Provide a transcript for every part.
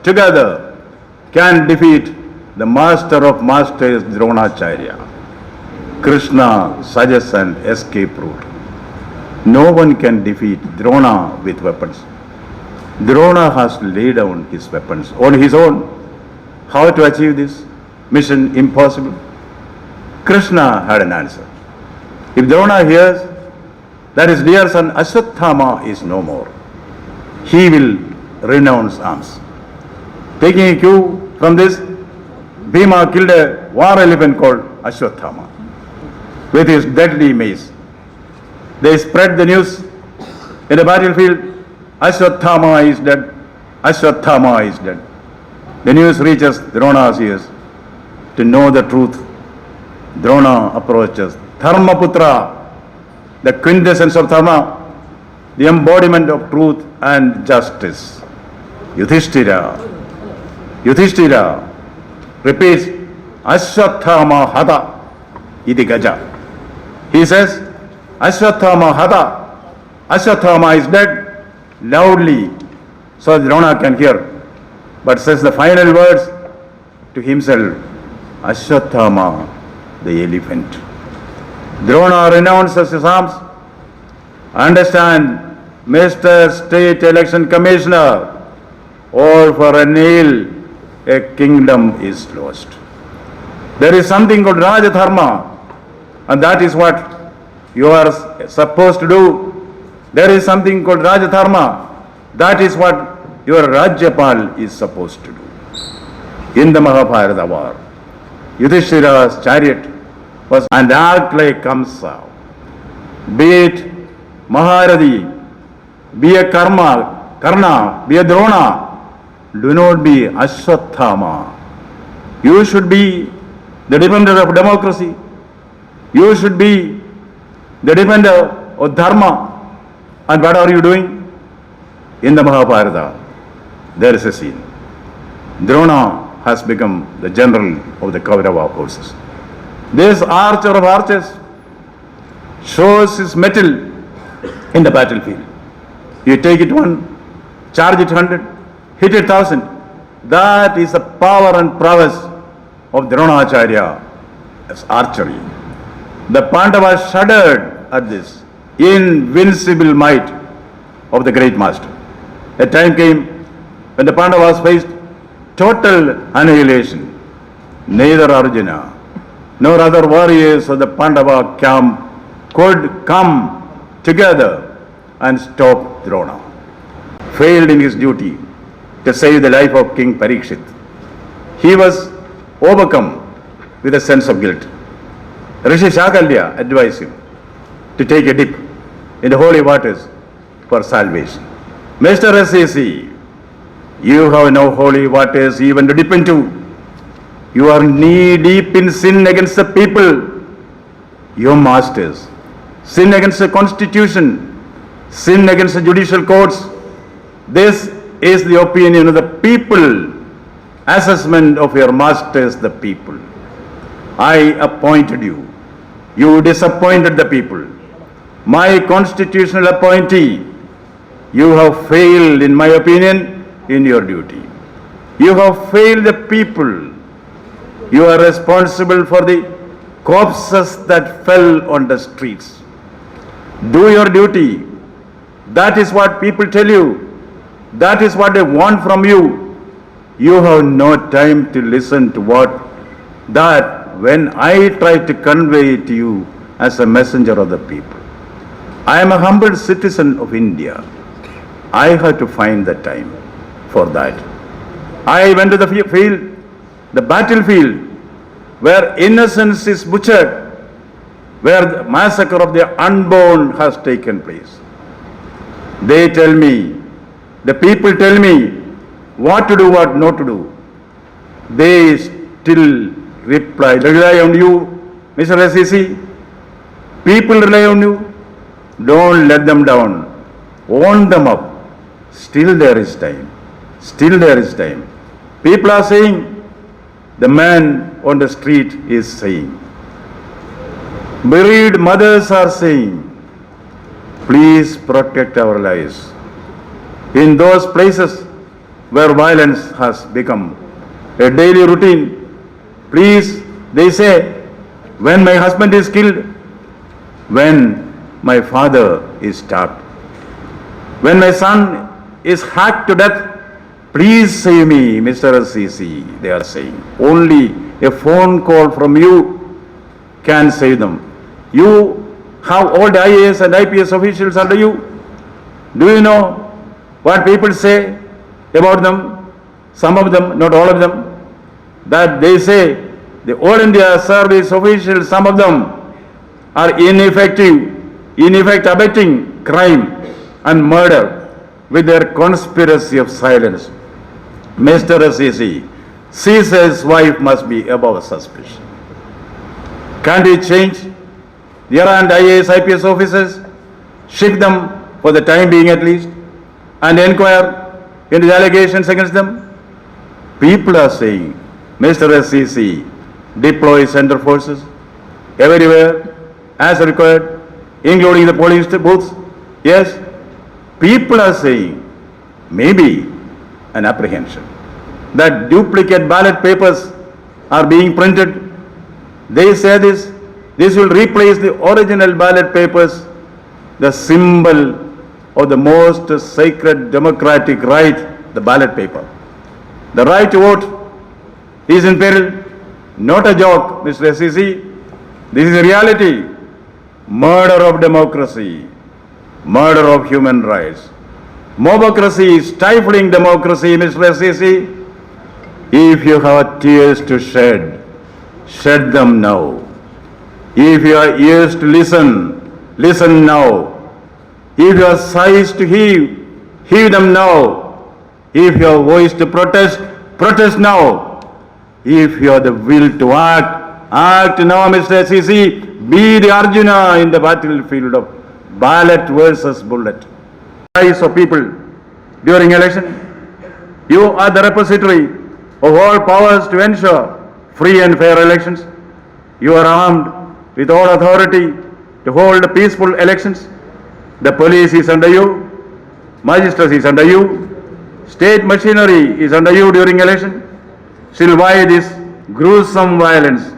together can defeat the master of masters Dronacharya. Krishna suggests an escape route. No one can defeat Drona with weapons. Drona has laid down his weapons on his own. How to achieve this? Mission impossible. Krishna had an answer. If Drona hears that his dear son Ashwathama is no more, he will renounce arms. Taking a cue from this, Bhima killed a war elephant called Ashwathama with his deadly mace. They spread the news in the battlefield, Ashwathama is dead, Ashwathama is dead. The news reaches Drona's ears. To know the truth, Drona approaches Dharmaputra, the quintessence of Dharma, the embodiment of truth and justice. Yudhishthira repeats, Ashwathama hata iti gaja. He says, Ashwathama hata, Ashwathama is dead, loudly, so Drona can hear, but says the final words to himself, Ashwathama, the elephant. Drona renounces his arms. Understand, Mr. State Election Commissioner, all for a nail, a kingdom is lost. There is something called Rajadharma, and that is what you are supposed to do. There is something called Rajadharma, that is what your Rajyapal is supposed to do. In the Mahabharata war, Yudhishthira's chariot was an arc like Kamsa. Be it Maharadi, be a Karna, be a Drona, do not be Ashwathama. You should be the defender of democracy. You should be the defender of Dharma. And what are you doing? In the Mahabharata, there is a scene. Drona has become the general of the Kaurava forces. This archer of archers shows his mettle in the battlefield. You take it one, charge it 100, hit it 1,000. That is the power and prowess of Dronacharya as archery. The Pandavas shuddered at this invincible might of the great master. A time came when the Pandavas faced total annihilation. Neither Arjuna nor other warriors of the Pandava camp could come together and stop Drona. Failed in his duty to save the life of King Parikshit. He was overcome with a sense of guilt. Rishi Shakalya advised him to take a dip in the holy waters for salvation. Mr. SAC, you have no holy waters even to dip into. You are knee deep in sin against the people, your masters. Sin against the constitution, sin against the judicial courts. This is the opinion of the people, assessment of your masters, the people. I appointed you. You disappointed the people. My constitutional appointee, you have failed, in my opinion, in your duty. You have failed the people. You are responsible for the corpses that fell on the streets. Do your duty. That is what people tell you. That is what they want from you. You have no time to listen to that when I try to convey it to you as a messenger of the people. I am a humble citizen of India. I have to find the time for that. I went to the field, the battlefield, where innocence is butchered, where the massacre of the unborn has taken place. They tell me, the people tell me what to do, what not to do. They still rely on you, Mr. SEC. People rely on you. Don't let them down. Warn them up. Still there is time. Still there is time. People are saying, the man on the street is saying. Bereaved mothers are saying, please protect our lives. In those places where violence has become a daily routine. Please, they say, when my husband is killed, when my father is stabbed, when my son is hacked to death, please save me, Mr. Assisi, they are saying. Only a phone call from you can save them. You have all the IAS and IPS officials under you. Do you know what people say about them? Some of them, not all of them, that they say the All India service officials, some of them are ineffective, abetting crime and murder with their conspiracy of silence. Mr. Assisi, Caesar's wife must be above suspicion. Can't we change the errant IAS, IPS officers, shake them for the time being at least, and inquire into the allegations against them? People are saying, Mr. Assisi, deploy center forces everywhere as required, including the polling booths. Yes, people are saying, maybe an apprehension that duplicate ballot papers are being printed. They say this will replace the original ballot papers, the symbol of the most sacred democratic right, the ballot paper. The right to vote is in peril. Not a joke, Mr. Assisi. This is a reality. Murder of democracy, murder of human rights. Mobocracy, stifling democracy, Mr. Assisi. If you have tears to shed, shed them now. If you have ears to listen, listen now. If you have sighs to heave, heave them now. If you have voice to protest, protest now. If you have the will to act, act now, Mr. Assisi. Be the Arjuna in the battlefield of ballot versus bullet. Eyes of people during election. You are the repository of all powers to ensure free and fair elections. You are armed with all authority to hold peaceful elections. The police is under you, magistracy is under you, state machinery is under you during election. Still, why this gruesome violence,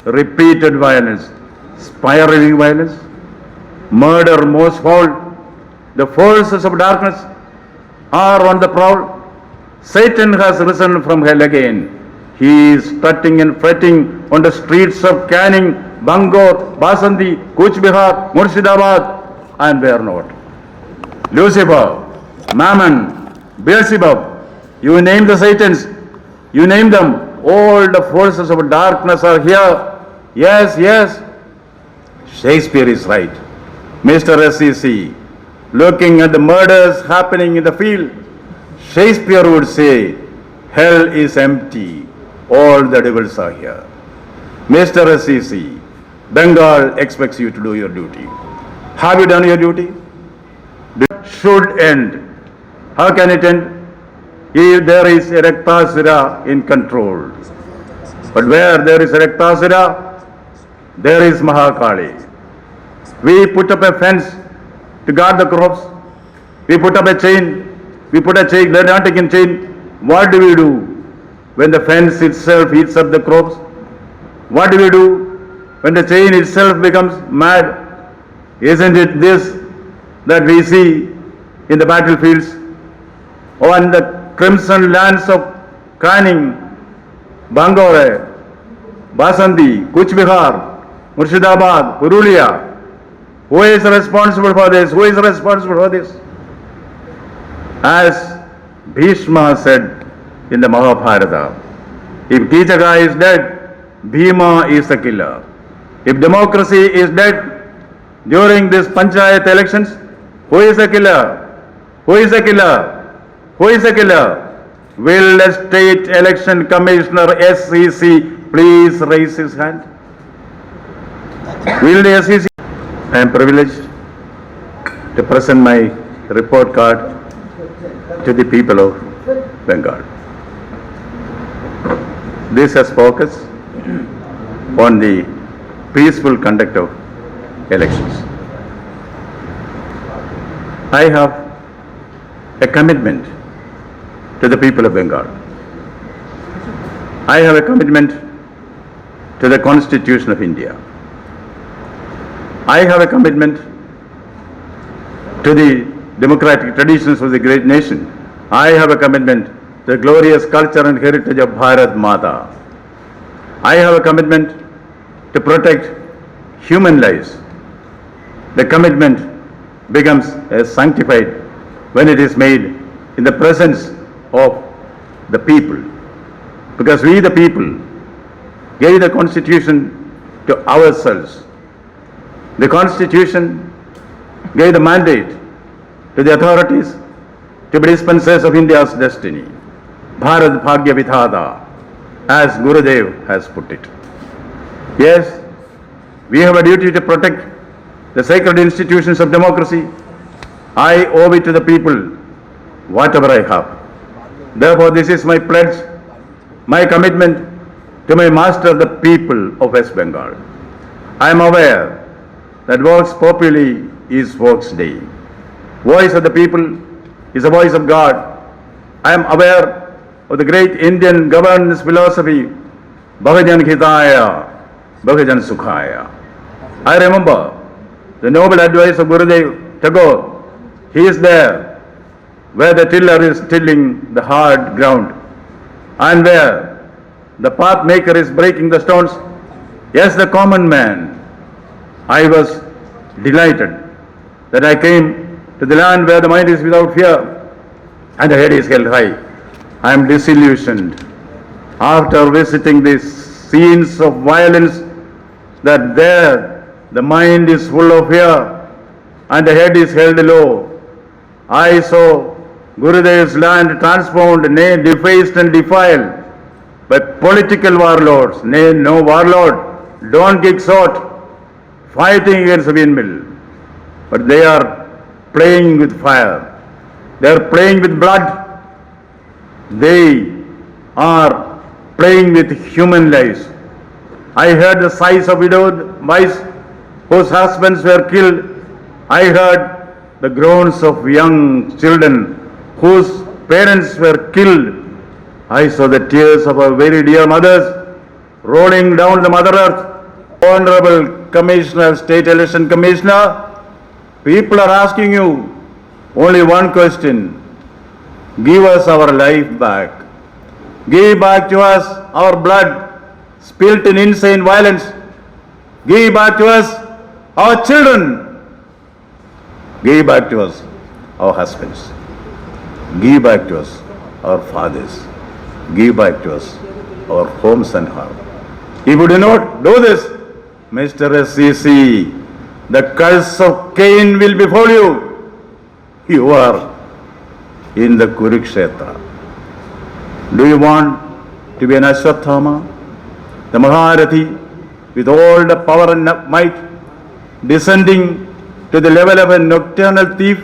repeated violence, spiraling violence, murder most foul? The forces of darkness are on the prowl. Satan has risen from hell again. He is strutting and fretting on the streets of Canning, Bangor, Basandi, Kuch Bihar, Murshidabad, and where not. Lucifer, Mammon, Beelzebub, you name the Satans, you name them, all the forces of darkness are here. Yes, yes, Shakespeare is right. Mr. Assisi, looking at the murders happening in the field, Shakespeare would say, hell is empty, all the devils are here. Mr. Assisi, Bengal expects you to do your duty. Have you done your duty? It should end. How can it end? If there is a Raktasura in control. But where there is a Raktasura, there is Mahakali. We put up a fence to guard the crops. We put up a chain. We put a chain, the Atlantic chain. What do we do when the fence itself eats up the crops? What do we do when the chain itself becomes mad? Isn't it this that we see in the battlefields on the crimson lands of Canning, Bangor, Basandi, Kuch Bihar, Murshidabad, Purulia? Who is responsible for this? Who is responsible for this? As Bhishma said in the Mahabharata, if Kijaka is dead, Bhima is the killer. If democracy is dead during these Panchayat elections, who is the killer? Who is the killer? Who is the killer? Will the State Election Commissioner SEC please raise his hand? Will the SEC? I am privileged to present my report card to the people of Bengal. This has focused on the peaceful conduct of elections. I have a commitment to the people of Bengal. I have a commitment to the Constitution of India. I have a commitment to the democratic traditions of the great nation. I have a commitment to the glorious culture and heritage of Bharat Mata. I have a commitment to protect human lives. The commitment becomes sanctified when it is made in the presence of the people. Because we, the people, gave the Constitution to ourselves. The Constitution gave the mandate to the authorities to be dispensers of India's destiny. Bharat Bhagya Vidhata, as Gurudev has put it. Yes, we have a duty to protect the sacred institutions of democracy. I owe it to the people, whatever I have. Therefore, this is my pledge, my commitment to my master, the people of West Bengal. I am aware that Vox Populi is Vox Dei. Voice of the people is the voice of God. I am aware of the great Indian governance philosophy, Bhajajan Hitaya, Bhajajan Sukhaya. I remember the noble advice of Gurudev Tagore. He is there where the tiller is tilling the hard ground and where the path maker is breaking the stones. Yes, the common man. I was delighted that I came to the land where the mind is without fear and the head is held high. I am disillusioned after visiting these scenes of violence that there the mind is full of fear and the head is held low. I saw Gurudev's land transformed, nay, defaced and defiled by political warlords. Nay, no warlord, Don Quixote, fighting against the windmill. But they are playing with fire. They are playing with blood. They are playing with human lives. I heard the sighs of widowed wives whose husbands were killed. I heard the groans of young children whose parents were killed. I saw the tears of our very dear mothers rolling down the Mother Earth. Honorable Commissioner, State Election Commissioner, people are asking you only one question. Give us our life back. Give back to us our blood spilt in insane violence. Give back to us our children. Give back to us our husbands. Give back to us our fathers. Give back to us our homes and hearts. If you do not do this, Mr. SCC, the curse of Cain will befall you. You are in the Kurukshetra. Do you want to be an Ashwathama, the Maharathi, with all the power and might, descending to the level of a nocturnal thief,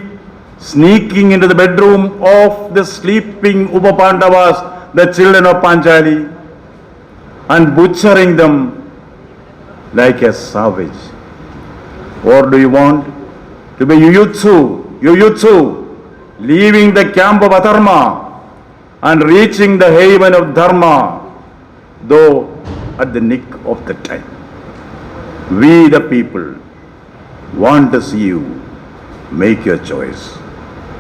sneaking into the bedroom of the sleeping Upapandavas, the children of Panchali, and butchering them like a savage? Or do you want to be Yuyutsu, leaving the camp of Adharma and reaching the haven of Dharma, though at the nick of the time? We, the people, want to see you make your choice.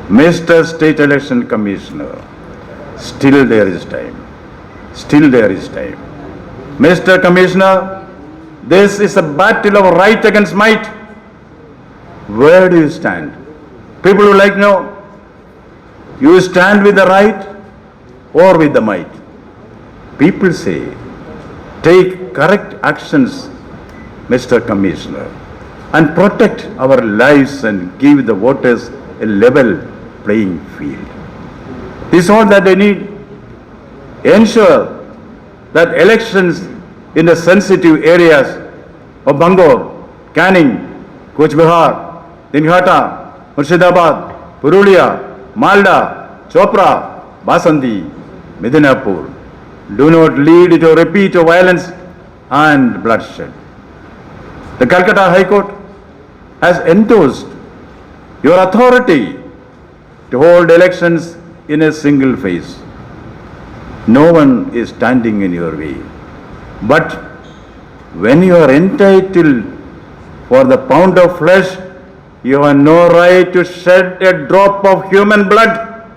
Mr. State Election Commissioner, still there is time. Still there is time. Mr. Commissioner, this is a battle of right against might. Where do you stand? People would like to know, you stand with the right or with the might? People say, take correct actions, Mr. Commissioner, and protect our lives and give the voters a level playing field. This is all that they need. Ensure that elections in the sensitive areas of Bangor, Canning, Cooch Behar, Dinghata, Murshidabad, Purulia, Malda, Chopra, Basandi, Midinapur do not lead to a repeat of violence and bloodshed. The Calcutta High Court has endorsed your authority to hold elections in a single phase. No one is standing in your way. But when you are entitled for the pound of flesh, you have no right to shed a drop of human blood.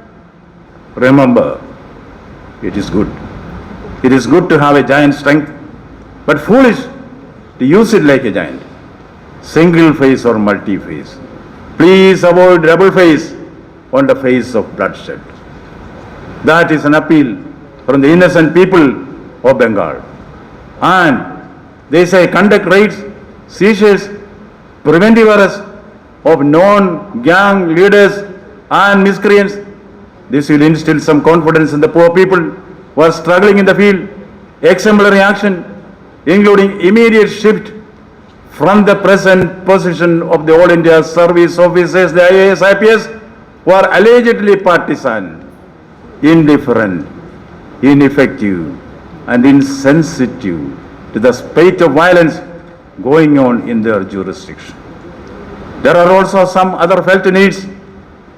Remember, it is good. It is good to have a giant strength, but foolish to use it like a giant. Single face or multi-face. Please avoid double face on the face of bloodshed. That is an appeal from the innocent people of Bengal. And they say conduct raids, seizures, preventive arrests of known gang leaders and miscreants. This will instill some confidence in the poor people who are struggling in the field. Exemplary action, including immediate shift from the present position of the All India Service Officers, the IAS, IPS, who are allegedly partisan, indifferent, ineffective, and insensitive to the spate of violence going on in their jurisdiction. There are also some other felt needs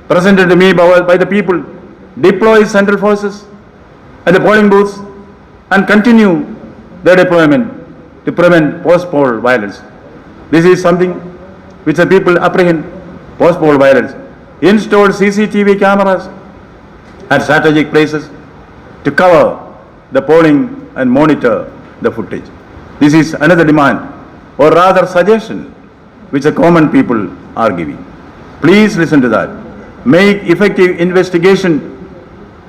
presented to me by the people. Deploy central forces at the polling booths and continue their deployment to prevent post-poll violence. This is something which the people apprehend, post-poll violence. Install CCTV cameras at strategic places to cover the polling and monitor the footage. This is another demand, or rather suggestion, which the common people are giving. Please listen to that. Make effective investigation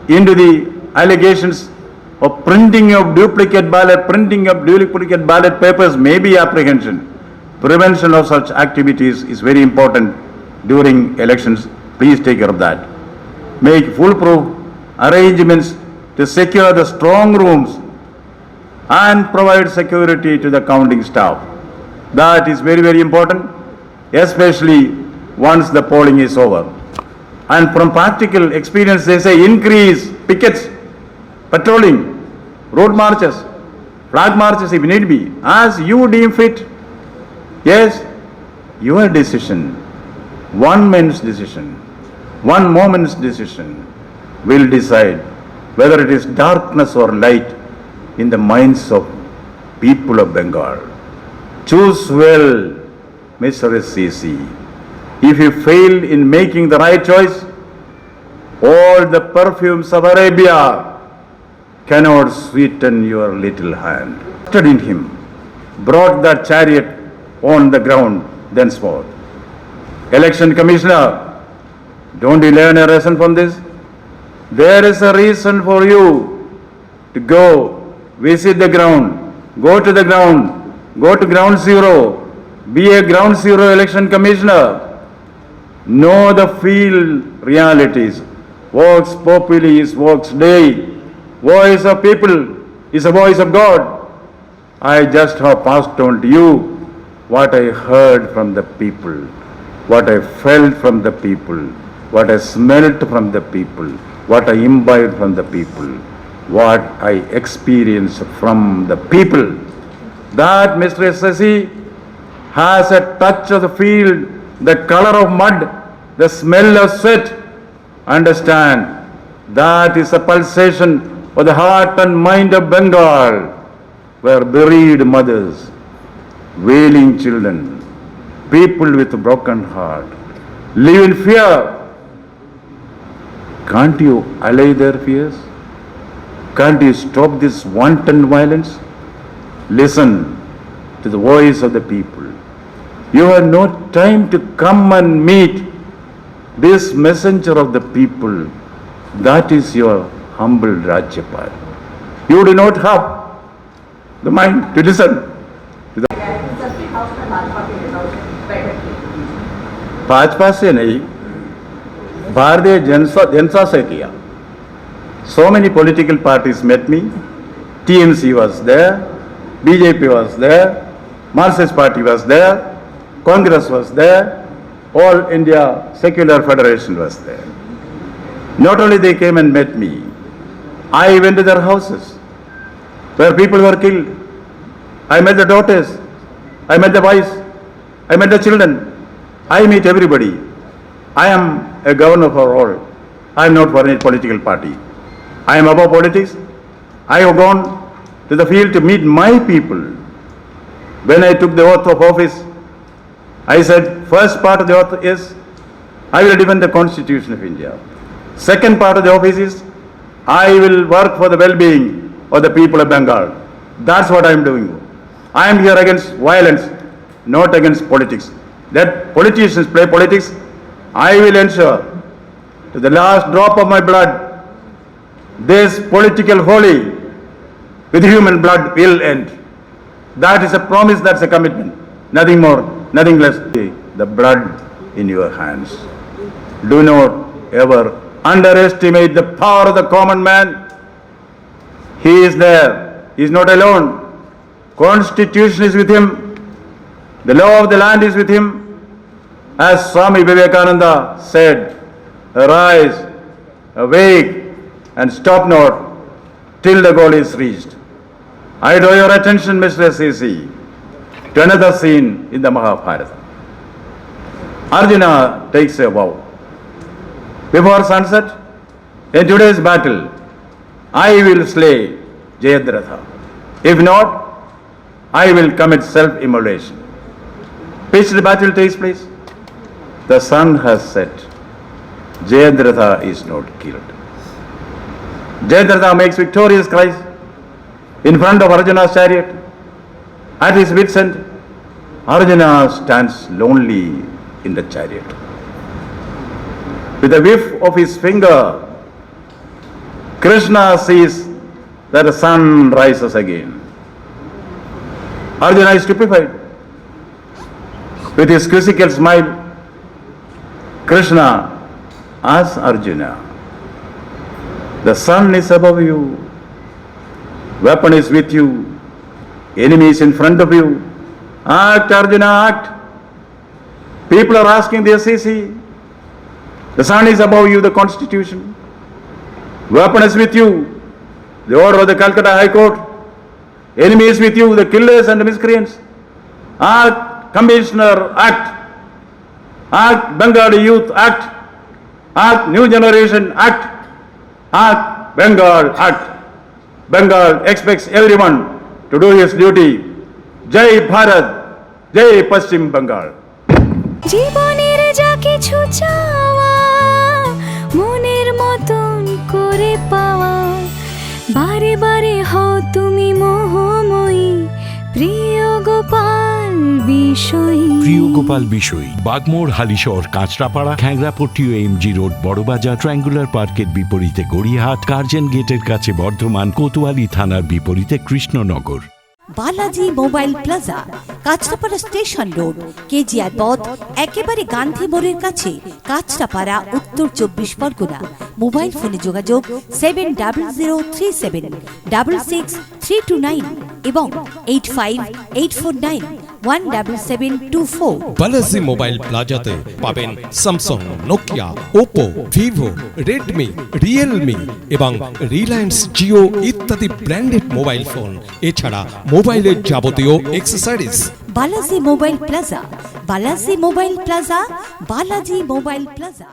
into the allegations of printing of duplicate ballot papers may be apprehension. Prevention of such activities is very important during elections. Please take care of that. Make foolproof arrangements to secure the strong rooms and provide security to the counting staff. That is very, very important, especially once the polling is over. And from practical experience, they say increase pickets, patrolling, road marches, flag marches if need be, as you deem fit. Yes, your decision, one man's decision, one moment's decision will decide whether it is darkness or light in the minds of people of Bengal. Choose well, Mr. SCC. If you fail in making the right choice, all the perfumes of Arabia cannot sweeten your little hand. In him, brought the chariot on the ground thenceforth. Election Commissioner, don't you learn a lesson from this? There is a reason for you to go visit the ground, go to the ground, go to ground zero, be a ground zero election commissioner. Know the field realities. Vox populi is vox Dei. Voice of people is a voice of God. I just have passed on to you what I heard from the people, what I felt from the people, what I smelt from the people, what I imbibed from the people, what I experienced from the people. That, Mr. SSC, has a touch of the field, the color of mud, the smell of sweat. Understand, that is a pulsation of the heart and mind of Bengal, where bereaved mothers, wailing children, people with a broken heart live in fear. Can't you allay their fears? Can't you stop this wanton violence? Listen to the voice of the people. You have no time to come and meet this messenger of the people. That is your humble Rajyapal. You do not have the mind to listen. Bhajpa से नहीं, भारतीय जनता से किया. So many political parties met me. TMC was there, BJP was there, Marxist Party was there, Congress was there, All India Secular Federation was there. Not only they came and met me, I went to their houses where people were killed. I met the daughters, I met the wives, I met the children. I meet everybody. I am a governor for all. I am not for any political party. I am above politics. I have gone to the field to meet my people. When I took the oath of office, I said, first part of the oath is, I will defend the Constitution of India. Second part of the office is, I will work for the well-being of the people of Bengal. That's what I am doing. I am here against violence, not against politics. Let politicians play politics. I will ensure to the last drop of my blood, this political holy with human blood will end. That is a promise, that's a commitment. Nothing more, nothing less. The blood in your hands. Do not ever underestimate the power of the common man. He is there. He is not alone. Constitution is with him. The law of the land is with him. As Swami Vivekananda said, arise, awake, and stop not till the goal is reached. I draw your attention, Mr. SCC, to another scene in the Mahabharata. Arjuna takes a vow. Before sunset, in today's battle, I will slay Jayadratha. If not, I will commit self-immolation. Which the battle takes place? The sun has set. Jayadratha is not killed. Jayadratha makes victorious cries in front of Arjuna's chariot. At his wit's end, Arjuna stands lonely in the chariot. With a whiff of his finger, Krishna sees that the sun rises again. Arjuna is stupefied. With his quizzical smile, Krishna asks Arjuna, the sun is above you, weapon is with you, enemy is in front of you. Act, Arjuna, act. People are asking the SCC, the sun is above you, the Constitution. Weapon is with you, the order of the Calcutta High Court. Enemy is with you, the killers and the miscreants. Act, Commissioner, act. Act, Bengali youth, act. Act, new generation, act. Act, Bengal, act. Bengal expects everyone to do his duty. Jai Bharat, Jai Paschim Bengal. জীবনের যা কিছু চাওয়া মনের মতন করে পাওয়া বারে বারে হও তুমি মোহময়ী প্রিয় গোপাল বিষয়ী। প্রিয় গোপাল বিষয়ী, বাগমোড়, হালিশহর, কাঁচরাপাড়া, খ্যাংরাপট্টি ও এমজি রোড, বড়বাজার, ট্রায়াঙ্গুলার পার্কের বিপরীতে গড়িয়াহাট, কার্জন গেটের কাছে বর্ধমান, কোতোয়ালি থানার বিপরীতে Krishnanagar. Balaji mobile plaza, Kanchrapara station road, KGR পথ, একেবারে গান্ধী মোড়ের কাছে, কাঁচরাপাড়া, উত্তর 24 পরগনা। মোবাইল ফোনে যোগাযোগ 7003766329 এবং 8584917724। বালাজি মোবাইল প্লাজাতে পাবেন Samsung, Nokia, Oppo, Vivo, Redmi, Realme এবং রিলায়েন্স জিও ইত্যাদি ব্র্যান্ডেড মোবাইল ফোন, এছাড়া মোবাইলের যাবতীয় accessories. Balaji mobile plaza, Balaji mobile plaza, Balaji mobile plaza.